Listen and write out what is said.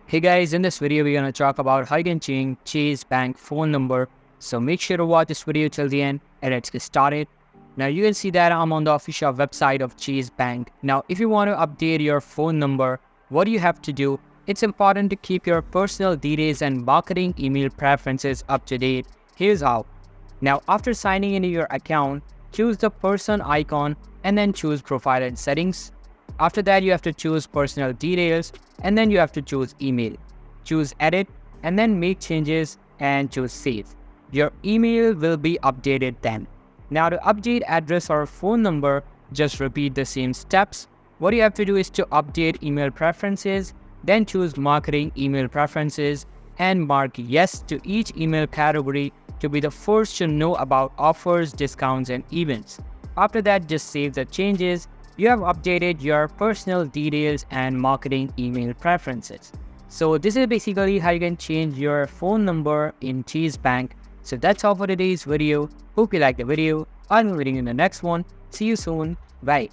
Hey guys, in this video we're going to talk about how you can change Chase Bank phone number. So make sure to watch this video till the end and let's get started. Now you can see that I'm on the official website of Chase Bank. Now if you want to update your phone number, what do you have to do? It's important to keep your personal details and marketing email preferences up to date. Here's how. Now after signing into your account, choose the person icon and then choose profile and settings. After that, you have to choose personal details and then you have to choose email. Choose edit and then make changes and choose save. Your email will be updated then. Now to update address or phone number, just repeat the same steps. What you have to do is to update email preferences, then choose marketing email preferences and mark yes to each email category to be the first to know about offers, discounts and events. After that, just save the changes. You have updated your personal details and marketing email preferences. So this is basically how you can change your phone number in Chase Bank. So that's all for today's video. Hope you liked the video. I'll be meeting you in the next one. See you soon. Bye.